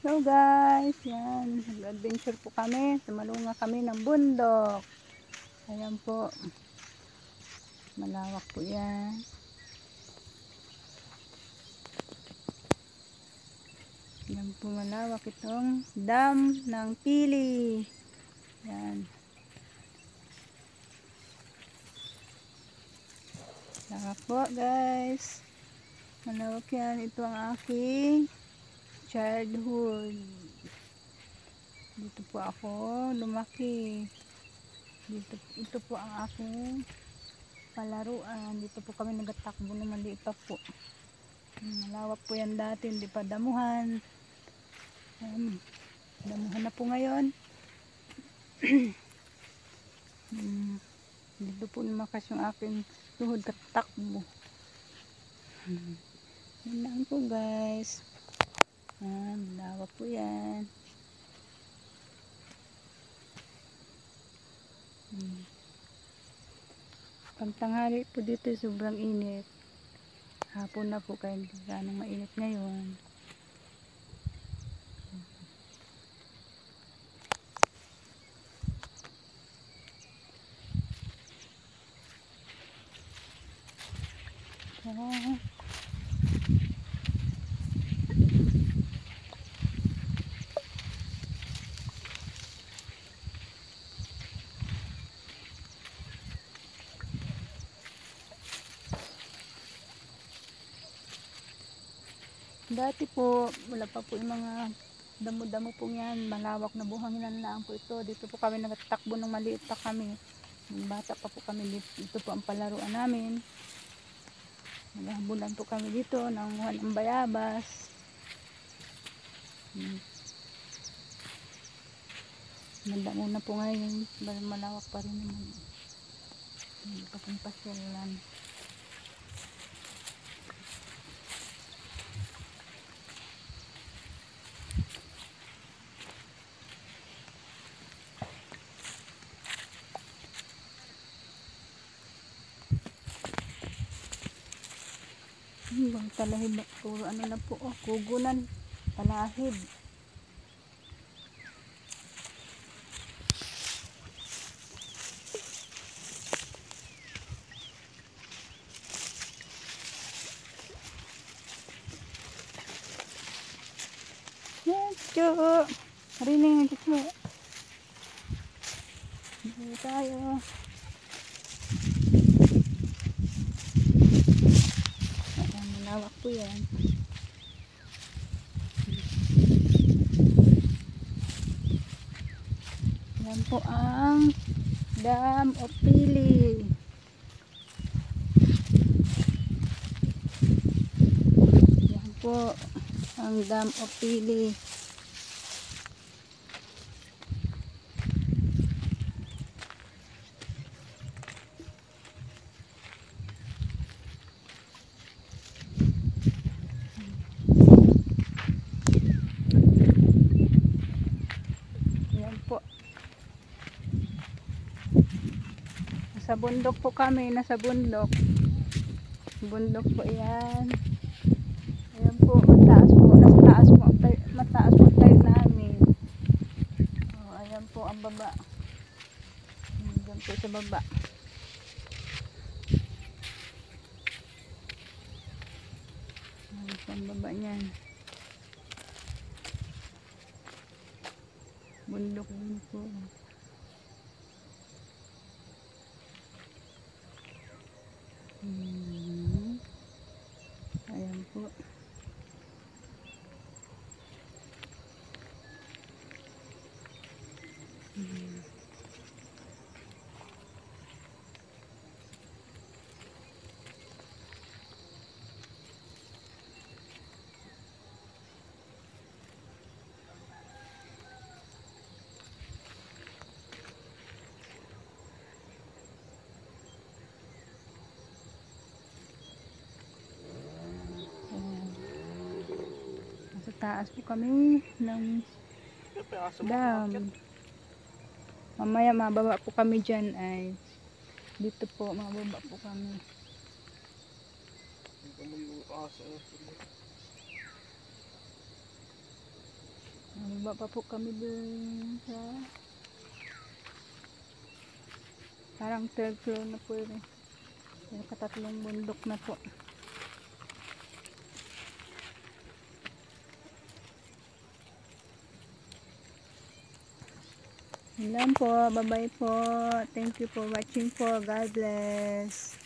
Hello guys, yan, nag-adventure po kami, tumalunga kami ng bundok. Ayan po, malawak po yan. Yan po malawak itong dam ng Pili. Yan. Malawak po guys. Malawak yan, ito ang aking childhood. Dito po ako lumaki. Ito po ang aking palaruan. Dito po kami nagtatakbo ng maliit pa po. Malawak po yan dati, hindi pa damuhan. Damuhan na po ngayon. Dito po lumakas yung aking tuhod katakbo. Yan lang po guys. Malawak po yan. Pagtanghali po dito sobrang init. Hapon na po kaya hindi ganong mainit ngayon. Dati po, wala pa po yung mga damo-damo po yan. Malawak na buhanginan lang po ito. Dito po kami nagtakbo ng maliit pa kami. Bata pa po kami dito. Ito po ang palaruan namin. Naghabulan po kami dito ng walang bayabas. Mandamo na po ngayon. Malawak pa rin naman. Hindi pa pong pasyalan. Bang talahib, puro ano na po, kugunan, talahib. Yan, tso. Marinig ang tso. Dito tayo. Ayan, malawak po yan. Yan po ang Dam of Pili. Yan po ang Dam of Pili. Yan po. Nasa bundok po kami, nasa bundok. Bundok po yan. Ayan po, mataas po. Nasa taas po, mataas po tayo namin. Ayan po ang baba. Ayan po sa baba. Ayan po ang baba niyan. Bundok din po. Ayan po. Nasa taas po kami ng dam. Mamaya mababa po kami dyan ay dito po mababa po kami. Baba pa po kami dun sa parang third floor na po yun. Katatlong bundok na po. Yun lang po. Bye bye po. Thank you for watching po. God bless.